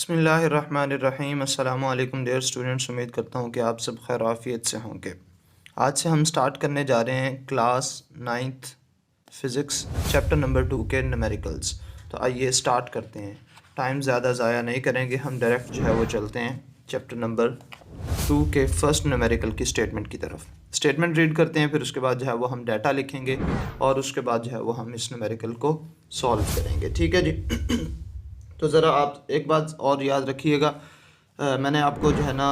बिस्मिल्लाहिर्रहमानिर्रहीम। अस्सलामु अलैकुम डियर स्टूडेंट्स, उम्मीद करता हूँ कि आप सब खैर आफियत से होंगे। आज से हम स्टार्ट करने जा रहे हैं class 9th physics chapter number 2 के न्यूमेरिकल्स। तो आइए स्टार्ट करते हैं, टाइम ज़्यादा ज़ाया नहीं करेंगे, हम डायरेक्ट जो है वो चलते हैं चैप्टर नंबर 2 के फर्स्ट न्यूमेरिकल की स्टेटमेंट की तरफ। स्टेटमेंट रीड करते हैं, फिर उसके बाद जो है वो हम डाटा लिखेंगे और उसके बाद जो है वो हम इस न्यूमेरिकल को सॉल्व करेंगे। ठीक है जी। तो ज़रा आप एक बात और याद रखिएगा, मैंने आपको जो है ना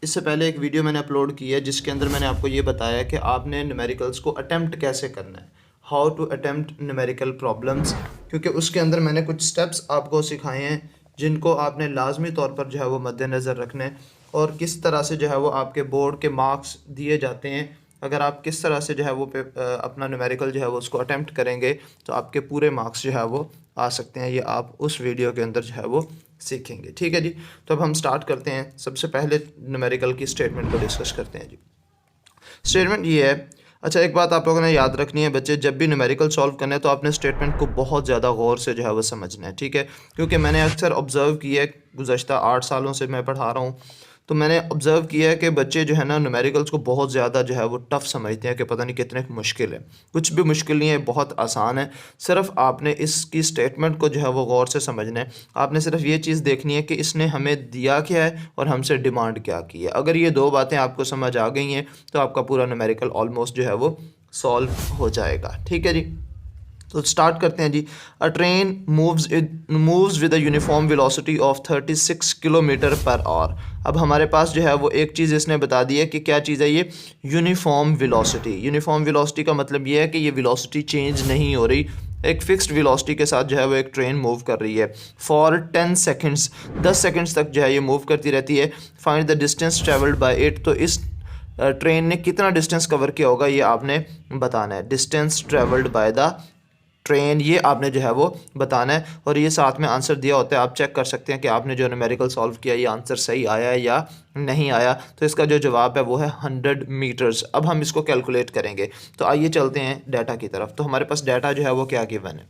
इससे पहले एक वीडियो मैंने अपलोड की है जिसके अंदर मैंने आपको ये बताया कि आपने न्यूमेरिकल्स को अटेम्प्ट कैसे करना है, how to attempt numerical problems, क्योंकि उसके अंदर मैंने कुछ स्टेप्स आपको सिखाए हैं जिनको आपने लाजमी तौर पर जो है वो मद्देनज़र रखना है और किस तरह से जो है वो आपके बोर्ड के मार्क्स दिए जाते हैं। अगर आप किस तरह से जो है वो अपना न्यूमेरिकल जो है वो उसको अटेम्प्ट करेंगे तो आपके पूरे मार्क्स जो है वो आ सकते हैं। ये आप उस वीडियो के अंदर जो है वो सीखेंगे। ठीक है जी। तो अब हम स्टार्ट करते हैं। सबसे पहले न्यूमेरिकल की स्टेटमेंट को डिस्कस करते हैं जी। स्टेटमेंट ये है, अच्छा एक बात आप लोगों ने याद रखनी है बच्चे, जब भी न्यूमेरिकल सॉल्व करना है तो आपने स्टेटमेंट को बहुत ज़्यादा गौर से जो है वो समझना है। ठीक है, क्योंकि मैंने अक्सर ऑब्ज़र्व किया है, गुज़श्ता 8 सालों से मैं पढ़ा रहा हूँ, तो मैंने ऑब्ज़र्व किया है कि बच्चे जो है ना न्यूमेरिकल्स को बहुत ज़्यादा जो है वो टफ़ समझते हैं कि पता नहीं कितने मुश्किल है। कुछ भी मुश्किल नहीं है, बहुत आसान है। सिर्फ आपने इसकी स्टेटमेंट को जो है वो गौर से समझना है। आपने सिर्फ ये चीज़ देखनी है कि इसने हमें दिया क्या है और हमसे डिमांड क्या की है। अगर ये दो बातें आपको समझ आ गई हैं तो आपका पूरा न्यूमेरिकल ऑलमोस्ट जो है वो सॉल्व हो जाएगा। ठीक है जी। तो स्टार्ट करते हैं जी। A train moves with a uniform velocity of 36 kilometre per hour. अब हमारे पास जो है वो एक चीज़ इसने बता दी है कि क्या चीज़ है ये, यूनिफॉर्म वेलोसिटी। यूनिफॉर्म वेलोसिटी का मतलब ये है कि ये वेलोसिटी चेंज नहीं हो रही, एक फिक्स्ड वेलोसिटी के साथ जो है वो एक ट्रेन मूव कर रही है फॉर 10 सेकेंड्स, 10 सेकेंड्स तक जो है ये मूव करती रहती है। Find the distance travelled by it. तो इस ट्रेन ने कितना डिस्टेंस कवर किया होगा ये आपने बताना है। Distance travelled by the train, ये आपने जो है वो बताना है और ये साथ में आंसर दिया होता है। आप चेक कर सकते हैं कि आपने जो न्यूमेरिकल सॉल्व किया ये आंसर सही आया है या नहीं आया। तो इसका जो जवाब है वो है 100 मीटर्स। अब हम इसको कैलकुलेट करेंगे। तो आइए चलते हैं डाटा की तरफ। तो हमारे पास डाटा जो है वो क्या गिवन है,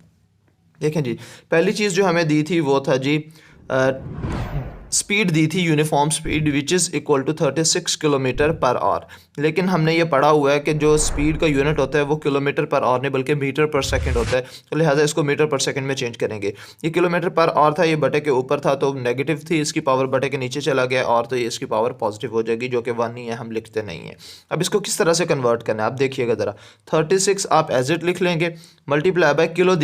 देखें जी। पहली चीज़ जो हमें दी थी वो था जी स्पीड दी थी, uniform speed which is equal to 36 kilometre per hour. लेकिन हमने ये पढ़ा हुआ है कि जो स्पीड का यूनिट होता है वो किलोमीटर पर आवर नहीं बल्कि मीटर पर सेकंड होता है, तो लिहाजा इसको मीटर पर सेकंड में चेंज करेंगे। ये किलोमीटर पर आवर था, ये बटे के ऊपर था तो नेगेटिव थी, इसकी पावर बटे के नीचे चला गया और तो ये इसकी पावर पॉजिटिव हो जाएगी जो कि 1 ही है, हम लिखते नहीं है। अब इसको किस तरह से कन्वर्ट करना है आप देखिएगा ज़रा। 36 आप एज इट लिख लेंगे, मल्टीप्लाई बाय किलो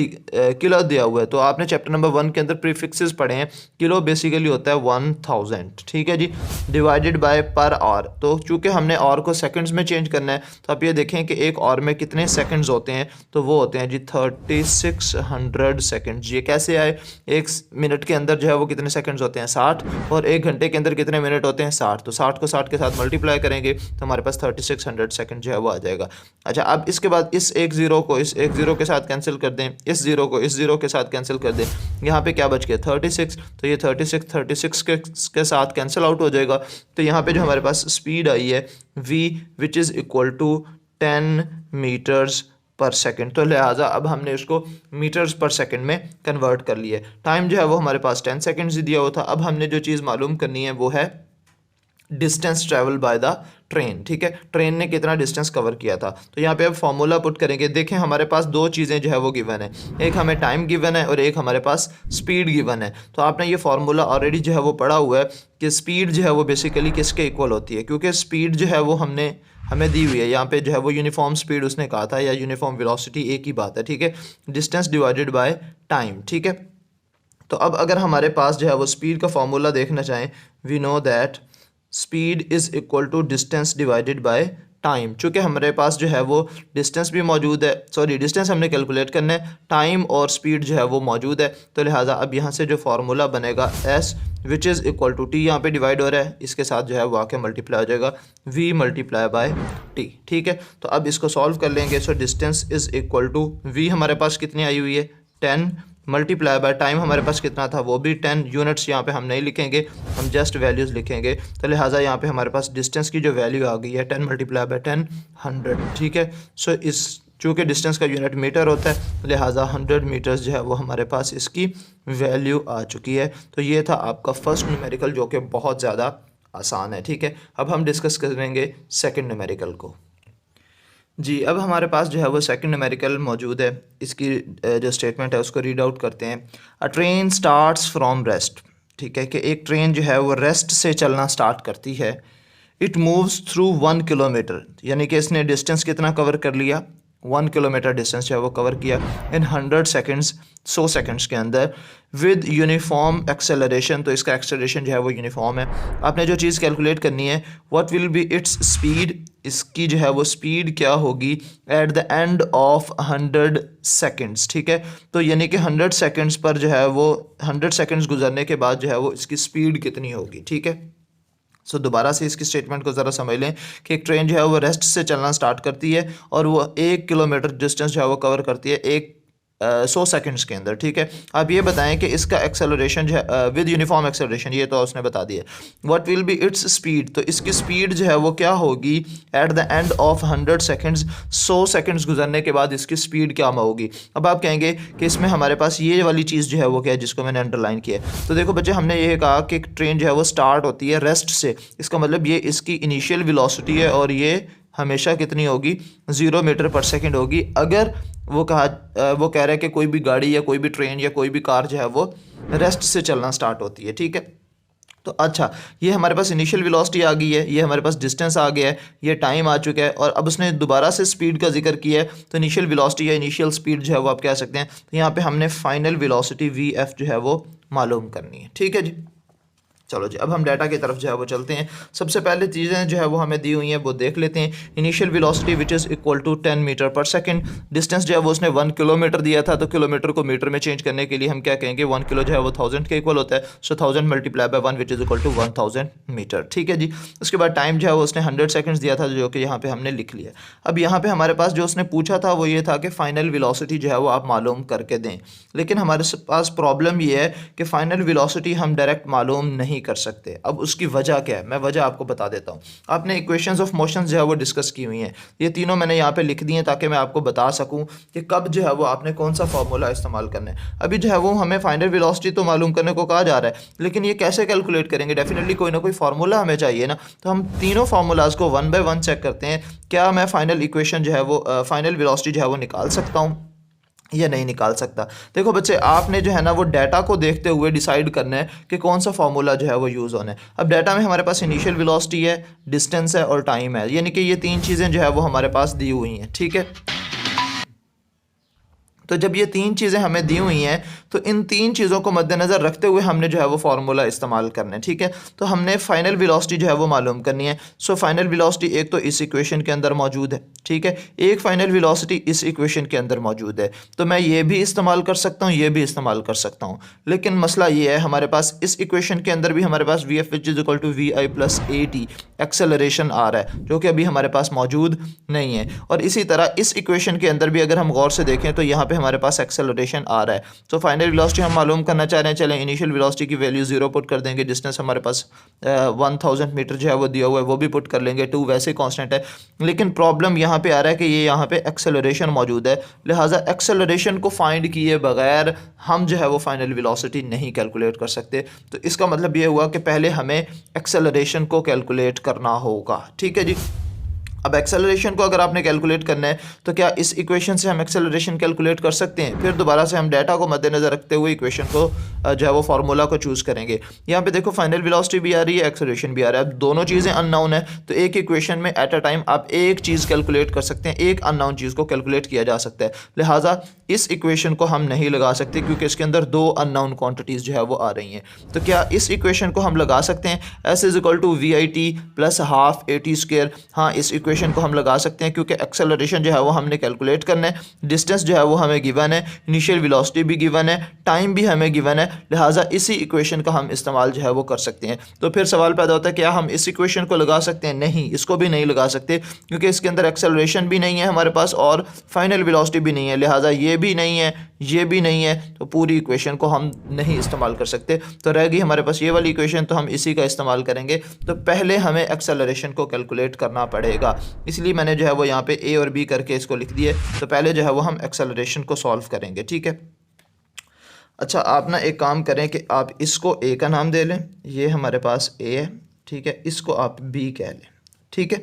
दिया हुआ है। तो आपने चैप्टर नंबर 1 के अंदर प्रीफिक्सेस पढ़े हैं। किलो बेसिकली होता है 1000, ठीक है जी, डिवाइडेड बाय पर आवर। तो चूंकि हमने आवर को सेकंड्स में चेंज करना है तो आप ये देखें कि एक आवर में कितने सेकंड्स होते हैं, तो वो होते हैं जी 3600 सेकंड्स। ये कैसे आए, एक मिनट के अंदर जो है वो कितने सेकंड्स होते हैं 60 और एक घंटे के अंदर कितने मिनट होते हैं 60। तो 60 को 60 के साथ मल्टीप्लाई करेंगे तो हमारे पास 3600 सेकंड जो है वो आ जाएगा। अच्छा, अब इसके बाद इस एक ज़ीरो को इस एक ज़ीरो के साथ कैंसिल कर दें, इस ज़ीरो को इस ज़ीरो के साथ कैंसिल कर दें, यहाँ पे क्या बच गया 36। तो ये 36 के साथ कैंसिल आउट हो जाएगा। तो यहाँ पे जो हमारे पास स्पीड आई है v which is equal to 10 metres per second. तो लिहाजा अब हमने उसको मीटर्स पर सेकंड में कन्वर्ट कर लिया। टाइम जो है वो हमारे पास 10 सेकंड्स ही दिया हुआ था। अब हमने जो चीज़ मालूम करनी है वो है distance travel by the train. ठीक है, ट्रेन ने कितना डिस्टेंस कवर किया था। तो यहाँ पे अब फॉर्मूला पुट करेंगे। देखें हमारे पास दो चीज़ें जो है वो गिवन है, एक हमें टाइम गिवन है और एक हमारे पास स्पीड गिवन है। तो आपने ये फार्मूला ऑलरेडी जो है वो पढ़ा हुआ है कि स्पीड जो है वो बेसिकली किसके इक्वल होती है, क्योंकि स्पीड जो है वो हमें दी हुई है। यहाँ पे जो है वो यूनिफॉर्म स्पीड उसने कहा था या यूनिफॉर्म वेलोसिटी, एक ही बात है। ठीक है, डिस्टेंस डिवाइडेड बाय टाइम। ठीक है, तो अब अगर हमारे पास जो है वो स्पीड का फार्मूला देखना चाहें, we know that speed is equal to distance divided by time. चूँकि हमारे पास जो है वो डिस्टेंस भी मौजूद है, सॉरी डिस्टेंस हमने कैलकुलेट करना है, टाइम और स्पीड जो है वो मौजूद है। तो लिहाजा अब यहाँ से जो फार्मूला बनेगा s which is equal to t, यहाँ पे डिवाइड हो रहा है, इसके साथ जो है वो आके मल्टीप्लाई हो जाएगा v मल्टीप्लाई बाय t। ठीक है, तो अब इसको सॉल्व कर लेंगे। So distance is equal to v हमारे पास कितनी आई हुई है 10 मल्टीप्लाई बाय टाइम हमारे पास कितना था वो भी 10। यूनिट्स यहाँ पे हम नहीं लिखेंगे, हम जस्ट वैल्यूज़ लिखेंगे। तो लिहाजा यहाँ पे हमारे पास डिस्टेंस की जो वैल्यू आ गई है 10 मल्टीप्लाई बाय 10 100। ठीक है, सो इस चूँकि डिस्टेंस का यूनिट मीटर होता है लिहाजा 100 मीटर्स जो है वो हमारे पास इसकी वैल्यू आ चुकी है। तो ये था आपका फर्स्ट न्यूमेरिकल जो कि बहुत ज़्यादा आसान है। ठीक है, अब हम डिस्कस करेंगे सेकंड न्यूमेरिकल को। जी, अब हमारे पास जो है वो सेकंड न्यूमेरिकल मौजूद है। इसकी जो स्टेटमेंट है उसको रीड आउट करते हैं। अ ट्रेन स्टार्ट्स फ्रॉम रेस्ट। ठीक है, कि एक ट्रेन जो है वो रेस्ट से चलना स्टार्ट करती है। इट मूव्स थ्रू 1 किलोमीटर, यानी कि इसने डिस्टेंस कितना कवर कर लिया, 1 किलोमीटर डिस्टेंस जो है वो कवर किया इन 100 सेकेंड्स, 100 सेकेंड्स के अंदर, विद यूनिफॉर्म एक्सेलरेशन। तो इसका एक्सेलरेशन जो है वो यूनिफॉर्म है। आपने जो चीज़ कैलकुलेट करनी है, what will be its speed, इसकी जो है वो स्पीड क्या होगी at the end of 100 seconds. ठीक है, तो यानी कि 100 सेकेंड्स पर जो है वो 100 सेकेंड्स गुजरने के बाद जो है वो इसकी स्पीड कितनी होगी। ठीक है, सो दोबारा से इसकी स्टेटमेंट को ज़रा समझ लें कि एक ट्रेन जो है वो रेस्ट से चलना स्टार्ट करती है और वो 1 किलोमीटर डिस्टेंस जो है वो कवर करती है 100 सेकंड्स के अंदर। ठीक है, आप ये बताएं कि इसका एक्सेलरेशन जो है विद यूनिफॉर्म एक्सेलरेशन, ये तो उसने बता दिया। What will be its speed, तो इसकी स्पीड जो है वो क्या होगी at the end of 100 seconds, 100 seconds गुजरने के बाद इसकी स्पीड क्या होगी। अब आप कहेंगे कि इसमें हमारे पास ये वाली चीज़ जो है वो क्या है जिसको मैंने अंडरलाइन किया है। तो देखो बच्चे, हमने ये कहा कि ट्रेन जो है वो स्टार्ट होती है रेस्ट से, इसका मतलब ये इसकी इनिशियल वेलोसिटी है और ये हमेशा कितनी होगी, 0 मीटर पर सेकंड होगी। अगर वो कह रहा है कि कोई भी गाड़ी या कोई भी ट्रेन या कोई भी कार जो है वो रेस्ट से चलना स्टार्ट होती है। ठीक है, तो अच्छा, ये हमारे पास इनिशियल वेलोसिटी आ गई है, ये हमारे पास डिस्टेंस आ गया है, ये टाइम आ चुका है, और अब उसने दोबारा से स्पीड का जिक्र किया है। तो इनिशियल वेलोसिटी या इनिशियल स्पीड जो है वो आप कह सकते हैं। तो यहाँ पे हमने फाइनल वेलोसिटी VF जो है वो मालूम करनी है। ठीक है जी, चलो जी, अब हम डाटा की तरफ जो है वो चलते हैं। सबसे पहले चीज़ें जो है वो हमें दी हुई हैं वो देख लेते हैं। Initial velocity which is equal to 10 metre per second. Distance जो है वो उसने 1 किलोमीटर दिया था, तो किलोमीटर को मीटर में चेंज करने के लिए हम क्या कहेंगे, 1 किलो जो है वो 1000 के इक्वल होता है। So 1000 multiply by 1 which is equal to 1000 metre. ठीक है जी, उसके बाद टाइम जो है वो उसने 100 सेकेंड्स दिया था, जो कि यहाँ पर हमने लिख लिया। अब यहाँ पर हमारे पास जो उसने पूछा था वो ये था कि फ़ाइनल वेलोसिटी जो है वो आप मालूम करके दें, लेकिन हमारे पास प्रॉब्लम ये है कि फ़ाइनल वेलोसिटी हम डायरेक्ट मालूम नहीं कर सकते। अब उसकी वजह क्या है, मैं वजह आपको बता देता हूँ। आपने इक्वेशंस ऑफ मोशन जो है वो डिस्कस की हुई हैं, ये तीनों मैंने यहाँ पे लिख दी हैं ताकि मैं आपको बता सकूँ कि कब जो है वो आपने कौन सा फार्मूला इस्तेमाल करना है। अभी जो है वो हमें फाइनल वेलोसिटी तो मालूम करने को कहा जा रहा है, लेकिन ये कैसे कैलकुलेट करेंगे, डेफिनेटली कोई ना कोई फार्मूला हमें चाहिए ना। तो हम तीनों फार्मूलाज को 1 बाय 1 चेक करते हैं, क्या मैं फाइनल इक्वेशन जो है वो फाइनल वेलोसिटी जो है वो निकाल सकता हूँ या नहीं निकाल सकता। देखो बच्चे, आपने जो है ना वो डाटा को देखते हुए डिसाइड करना है कि कौन सा फार्मूला जो है वो यूज़ होना है। अब डाटा में हमारे पास इनिशियल वेलोसिटी है, डिस्टेंस है और टाइम है, यानी कि ये तीन चीज़ें जो है वो हमारे पास दी हुई हैं। ठीक है, तो जब ये तीन चीज़ें हमें दी हुई हैं तो इन तीन चीज़ों को मद्देनज़र रखते हुए हमने जो है वो फार्मूला इस्तेमाल करना है। ठीक है, तो हमने फाइनल वेलोसिटी जो है वो मालूम करनी है। सो फाइनल वेलोसिटी एक तो इस इक्वेशन के अंदर मौजूद है। ठीक है, एक फाइनल वेलोसिटी इस इक्वेशन के अंदर मौजूद है, तो मैं ये भी इस्तेमाल कर सकता हूँ, ये भी इस्तेमाल कर सकता हूँ। लेकिन मसला ये है, हमारे पास इस इक्वेशन के अंदर भी हमारे पास VF which is equal to VI plus AT acceleration आ रहा है, जो कि अभी हमारे पास मौजूद नहीं है। और इसी तरह इस इक्वेशन के अंदर भी अगर हम गौर से देखें तो यहाँ पे हमारे पास एक्सेलरेशन आ रहा है। तो फाइनल वेलोसिटी हम मालूम करना चाह रहे हैं, चलें इनिशियल वेलोसिटी की वैल्यू 0 पुट कर देंगे, डिस्टेंस हमारे पास 1000 मीटर जो है वो दिया हुआ है वो भी पुट कर लेंगे, 2 वैसे कांस्टेंट है। लेकिन प्रॉब्लम यहाँ पे आ रहा है कि ये यहाँ पे एक्सेलरेशन मौजूद है, लिहाजा एक्सेलरेशन को फाइंड किए बगैर हम जो है वो फाइनल वेलोसिटी नहीं कैलकुलेट कर सकते। तो इसका मतलब ये हुआ कि पहले हमें एक्सेलरेशन को कैलकुलेट करना होगा। ठीक है जी, अब एक्सेलरेशन को अगर आपने कैलकुलेट करना है तो क्या इस इक्वेशन से हम एक्सेलरेशन कैलकुलेट कर सकते हैं? फिर दोबारा से हम डाटा को मद्देनज़र रखते हुए इक्वेशन को जो है वो फार्मूला को चूज़ करेंगे। यहाँ पे देखो फाइनल वेलोसिटी भी आ रही है, एक्सेलरेशन भी आ रहा है। अब दोनों चीज़ें अननोन है, तो एक इक्वेशन में एट अ टाइम आप एक चीज़ कैलकुलेट कर सकते हैं, एक अननोन चीज़ को कैलकुलेट किया जा सकता है। लिहाजा इस इक्वेशन को हम नहीं लगा सकते क्योंकि इसके अंदर 2 अननोन क्वांटिटीज़ जो है वो आ रही हैं। तो क्या इस इक्वेशन को हम लगा सकते हैं, S is equal to VIT plus half AT square? हाँ, इस इक्वेशन को हम लगा सकते हैं क्योंकि एक्सेलरेशन जो है वो हमने कैलकुलेट करना है, डिस्टेंस जो है वो हमें गिवन है, इनिशियल वेलोसिटी भी गिवन है, टाइम भी हमें गिवन है, लिहाजा इसी इक्वेशन का हम इस्तेमाल जो है वो कर सकते हैं। तो फिर सवाल पैदा होता है क्या हम इस इक्वेशन को लगा सकते हैं? नहीं, इसको भी नहीं लगा सकते क्योंकि इसके अंदर एक्सेलरेशन भी नहीं है हमारे पास और फाइनल वेलोसिटी भी नहीं है, लिहाजा ये भी नहीं है, ये भी नहीं है, तो पूरी इक्वेशन को हम नहीं इस्तेमाल कर सकते। तो रह गई हमारे पास ये वाली इक्वेशन, तो हम इसी का इस्तेमाल करेंगे। तो पहले हमें एक्सेलरेशन को कैलकुलेट करना पड़ेगा, इसलिए मैंने जो है वो यहाँ पे ए और बी करके इसको लिख दिए। तो पहले जो है वो हम एक्सेलरेशन को सॉल्व करेंगे, ठीक है। अच्छा, आप ना एक काम करें कि आप इसको ए का नाम दे लें, ये हमारे पास ए है, ठीक है, इसको आप बी कह लें, ठीक है।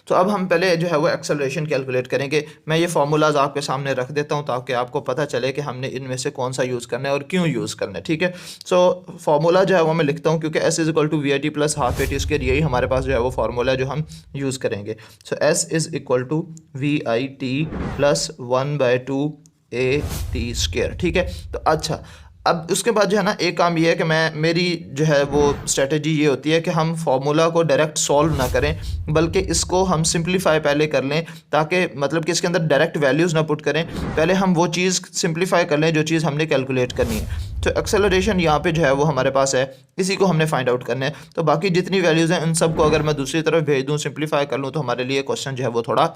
तो अब हम पहले जो है वो एक्सेलरेशन कैलकुलेट करेंगे। मैं ये फार्मूलाज आपके सामने रख देता हूँ ताकि आपको पता चले कि हमने इनमें से कौन सा यूज़ करना है और क्यों यूज़ करना है, ठीक है। सो फार्मूला जो है वो मैं लिखता हूँ, क्योंकि S is equal to we I T plus half A T square, यही हमारे पास जो है वो फार्मूला जो हम यूज़ करेंगे। So S is equal to we I T plus 1/2 A T square, ठीक है। तो अच्छा, अब उसके बाद जो है ना एक काम ये है कि मेरी जो है वो स्ट्रेटजी ये होती है कि हम फार्मूला को डायरेक्ट सॉल्व ना करें, बल्कि इसको हम सिंप्लीफाई पहले कर लें, ताकि मतलब कि इसके अंदर डायरेक्ट वैल्यूज़ ना पुट करें, पहले हम वो चीज़ सिंप्लीफाई कर लें जो चीज़ हमने कैलकुलेट करनी है। तो एक्सेलरेशन यहाँ पे जो है वो हमारे पास है, इसी को हमने फाइंड आउट करना है। तो बाकी जितनी वैल्यूज़ हैं उन सबको अगर मैं दूसरी तरफ भेज दूँ, सिंप्लीफाई कर लूँ, तो हमारे लिए क्वेश्चन जो है वो थोड़ा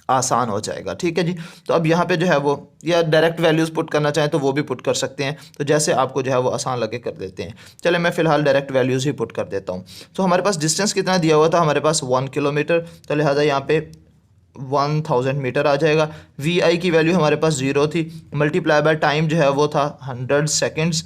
आसान हो जाएगा, ठीक है जी। तो अब यहाँ पे जो है वो, या डायरेक्ट वैल्यूज़ पुट करना चाहें तो वो भी पुट कर सकते हैं, तो जैसे आपको जो है वो आसान लगे कर देते हैं। चले मैं फ़िलहाल डायरेक्ट वैल्यूज़ ही पुट कर देता हूँ। तो हमारे पास डिस्टेंस कितना दिया हुआ था, हमारे पास 1 किलोमीटर, तो लिहाजा यहाँ पे 1000 मीटर आ जाएगा। वी आई की वैल्यू हमारे पास 0 थी, मल्टीप्लाई बाय टाइम जो है वो था 100 सेकेंड्स,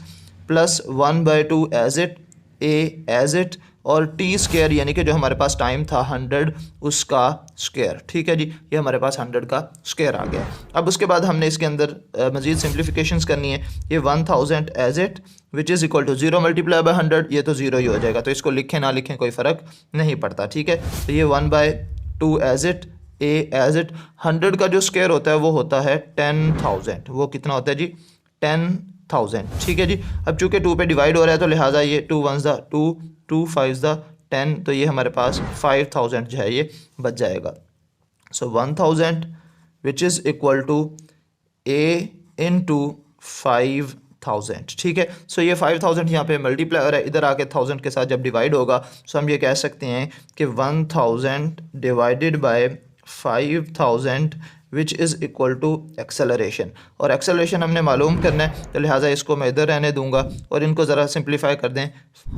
प्लस 1/2 एज इट, ए एज इट, और टी स्क्वायर यानी कि जो हमारे पास टाइम था 100 उसका स्क्वायर, ठीक है जी। ये हमारे पास 100 का स्क्वायर आ गया। अब उसके बाद हमने इसके अंदर मज़ीद सिंप्लीफिकेशंस करनी है। ये 1000 एज इट which is equal to 0 multiply by 100, ये तो 0 ही हो जाएगा, तो इसको लिखें ना लिखें कोई फ़र्क नहीं पड़ता, ठीक है। तो ये 1/2 एज इट, ए एज इट, 100 का जो स्क्वायर होता है वो होता है 10,000, वो कितना होता है जी 10,000, ठीक है जी। अब चूँकि 2 पे डिवाइड हो रहा है तो लिहाजा ये 2 1s द 2, 2 5s द 10, तो ये हमारे पास 5000 जो है ये बच जाएगा। So 1000 which is equal to A into 5000, ठीक है। सो ये 5000 यहाँ पे मल्टीप्लाई हो रहा है, इधर आके 1000 के साथ जब डिवाइड होगा, सो हम ये कह सकते हैं कि 1000 divided by 5000 which is equal to acceleration, और एक्सेलरेशन हमने मालूम करना है, तो लिहाजा इसको मैं इधर रहने दूंगा और इनको ज़रा सिंप्लीफाई कर दें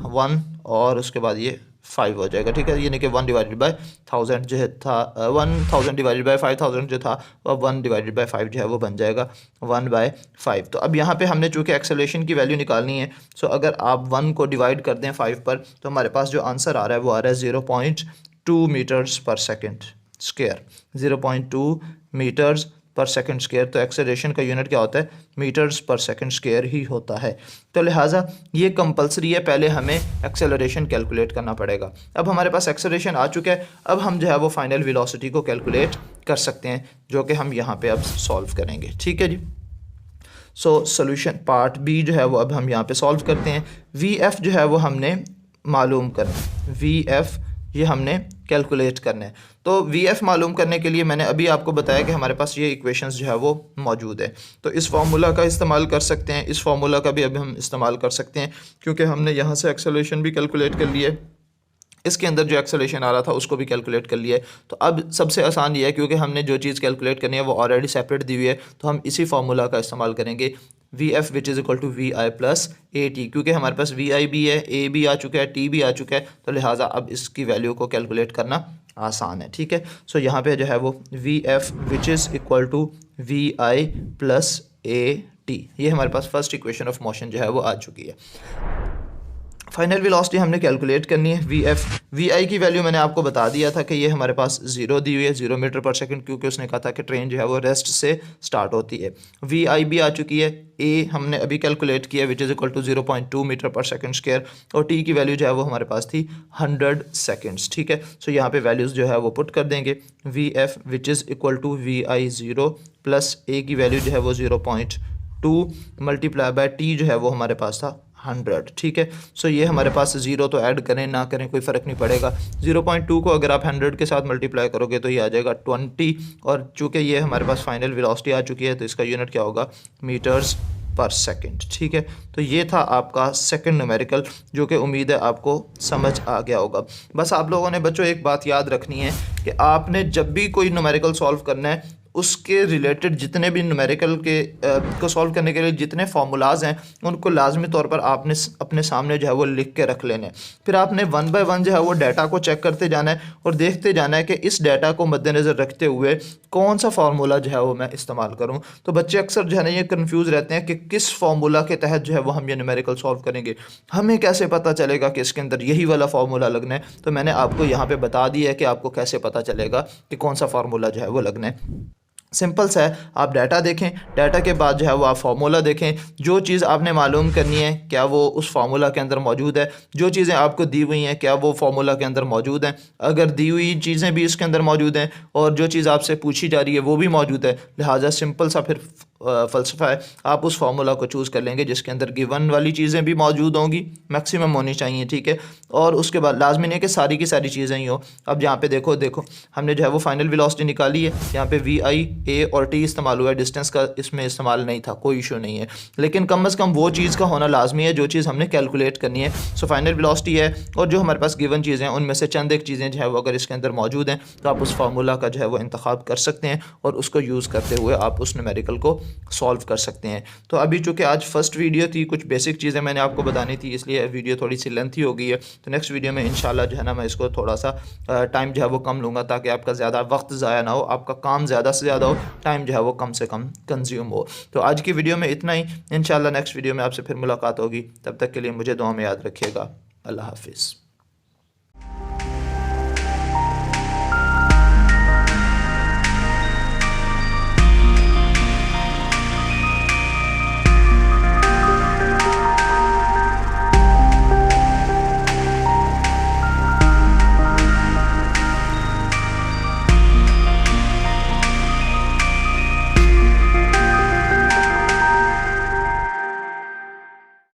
1 और उसके बाद ये 5 हो जाएगा, ठीक है। यानी कि 1 डिवाइडेड बाय 1000 जो है था 1000 डिवाइडेड बाय 5000 जो था वो 1 डिवाइडेड बाय 5 जो है वो बन जाएगा 1/5। तो अब यहाँ पे हमने चूँकि एक्सेलरेशन की वैल्यू निकालनी है, सो अगर आप 1 को डिवाइड कर दें 5 पर, तो हमारे पास जो आंसर आ रहा है वो आ रहा है 0.2 मीटर्स पर second square, 0.2 metres per second square. तो एक्सेलरेशन का यूनिट क्या होता है, मीटर्स पर सेकंड स्क्वायर ही होता है। तो लिहाजा ये कंपलसरी है, पहले हमें एक्सेलरेशन कैलकुलेट करना पड़ेगा। अब हमारे पास एक्सेलरेशन आ चुका है, अब हम जो है वो फाइनल वेलोसिटी को कैलकुलेट कर सकते हैं, जो कि हम यहाँ पे अब सॉल्व करेंगे, ठीक है जी। सो सोल्यूशन पार्ट बी जो है वो अब हम यहाँ पे सॉल्व करते हैं। वी एफ जो है वो हमने मालूम करना है, वी एफ ये हमने कैलकुलेट करना है। तो वी एफ मालूम करने के लिए मैंने अभी आपको बताया कि हमारे पास ये इक्वेशंस जो है वो मौजूद है, तो इस फार्मूला का इस्तेमाल कर सकते हैं, इस फार्मूला का भी अभी हम इस्तेमाल कर सकते हैं, क्योंकि हमने यहाँ से एक्सेलरेशन भी कैलकुलेट कर लिया है, इसके अंदर जो एक्सेलरेशन आ रहा था उसको भी कैलकुलेट कर लिया है। तो अब सबसे आसान ये है, क्योंकि हमने जो चीज़ कैलकुलेट करनी है वो ऑलरेडी सेपरेट दी हुई है, तो हम इसी फार्मूला का इस्तेमाल करेंगे, v F which is equal to we I plus A t, क्योंकि हमारे पास वी आई भी है, ए भी आ चुका है, टी भी आ चुका है, तो लिहाजा अब इसकी वैल्यू को कैलकुलेट करना आसान है, ठीक है। सो यहाँ पे जो है वो V F which is equal to we I plus A T, ये हमारे पास फर्स्ट इक्वेशन ऑफ मोशन जो है वो आ चुकी है। फाइनल वेलोसिटी हमने कैलकुलेट करनी है, वी एफ, वी आई की वैल्यू मैंने आपको बता दिया था कि ये हमारे पास 0 दी हुई है, 0 मीटर पर सेकंड, क्योंकि उसने कहा था कि ट्रेन जो है वो रेस्ट से स्टार्ट होती है। वी आई भी आ चुकी है, ए हमने अभी कैलकुलेट किया which is equal to 0.2 metre per second square, और टी की वैल्यू जो है वो हमारे पास थी 100 सेकेंड्स, ठीक है। सो यहाँ पे वैल्यूज़ जो है वो पुट कर देंगे, V F which is equal to we I 0 plus A की वैल्यू जो है वो 0.2 मल्टीप्लाई बाय टी जो है वो हमारे पास था 100, ठीक है। सो ये हमारे पास 0 तो ऐड करें ना करें कोई फ़र्क नहीं पड़ेगा, 0.2 को अगर आप 100 के साथ मल्टीप्लाई करोगे तो ये आ जाएगा 20, और चूँकि ये हमारे पास फाइनल वेलोसिटी आ चुकी है तो इसका यूनिट क्या होगा, मीटर्स पर सेकंड, ठीक है। तो ये था आपका सेकंड न्यूमेरिकल, जो कि उम्मीद है आपको समझ आ गया होगा। बस आप लोगों ने बच्चों एक बात याद रखनी है कि आपने जब भी कोई न्यूमेरिकल सॉल्व करना है उसके रिलेटेड जितने भी न्यूमेरिकल के को सॉल्व करने के लिए जितने फार्मूलाज हैं उनको लाजमी तौर पर आपने अपने सामने जो है वो लिख के रख लेने। फिर आपने वन बाय वन जो है वो डाटा को चेक करते जाना है और देखते जाना है कि इस डाटा को मद्देनज़र रखते हुए कौन सा फार्मूला जो है वो मैं इस्तेमाल करूँ। तो बच्चे अक्सर जो है ना ये कन्फ्यूज़ रहते हैं कि किस फार्मूला के तहत जो है वो हम ये न्यूमेरिकल सॉल्व करेंगे, हमें कैसे पता चलेगा कि इसके अंदर यही वाला फार्मूला लगना है। तो मैंने आपको यहाँ पे बता दिया है कि आपको कैसे पता चलेगा कि कौन सा फार्मूला जो है वो लगना है। सिंपल सा है, आप डाटा देखें, डाटा के बाद जो है वो आप फार्मूला देखें, जो चीज़ आपने मालूम करनी है क्या वो उस फार्मूला के अंदर मौजूद है, जो चीज़ें आपको दी हुई हैं क्या वो फार्मूला के अंदर मौजूद हैं, अगर दी हुई चीज़ें भी इसके अंदर मौजूद हैं और जो चीज़ आपसे पूछी जा रही है वो भी मौजूद है, लिहाजा सिंपल सा फिर फ़लसफ़ा है, आप उस फार्मूला को चूज़ कर लेंगे जिसके अंदर गिवन वाली चीज़ें भी मौजूद होंगी, मैक्सिमम होनी चाहिए, ठीक है। और उसके बाद लाजमी नहीं है कि सारी की सारी चीज़ें ही हो। अब यहाँ पे देखो हमने जो है वो फाइनल वेलोसिटी निकाली है, यहाँ पे VI A और T इस्तेमाल हुआ है, डिस्टेंस का इसमें इस्तेमाल नहीं था, कोई इशू नहीं है, लेकिन कम अज़ कम वो चीज़ का होना लाजमी है जो चीज़ हमने कैलकुलेट करनी है। सो फाइनल वेलोसिटी है और जो हमारे पास गिवन चीज़ें हैं उनमें से चंद एक चीज़ें जो है वो अगर इसके अंदर मौजूद हैं तो आप उस फार्मूला का जो है वो इंतखाब कर सकते हैं और उसको यूज़ करते हुए आप उस न्यूमेरिकल को सॉल्व कर सकते हैं। तो अभी चूँकि आज फर्स्ट वीडियो थी, कुछ बेसिक चीज़ें मैंने आपको बतानी थी, इसलिए वीडियो थोड़ी सी लेंथी हो गई है। तो नेक्स्ट वीडियो में इंशाल्लाह जो है ना मैं इसको थोड़ा सा टाइम जो है वो कम लूँगा ताकि आपका ज़्यादा वक्त ज़ाया ना हो, आपका काम ज़्यादा से ज़्यादा हो, टाइम जो है वो कम से कम कंज्यूम हो। तो आज की वीडियो में इतना ही, इंशाल्लाह नेक्स्ट वीडियो में आपसे फिर मुलाकात होगी, तब तक के लिए मुझे दुआ में याद रखिएगा। अल्लाह हाफिज़।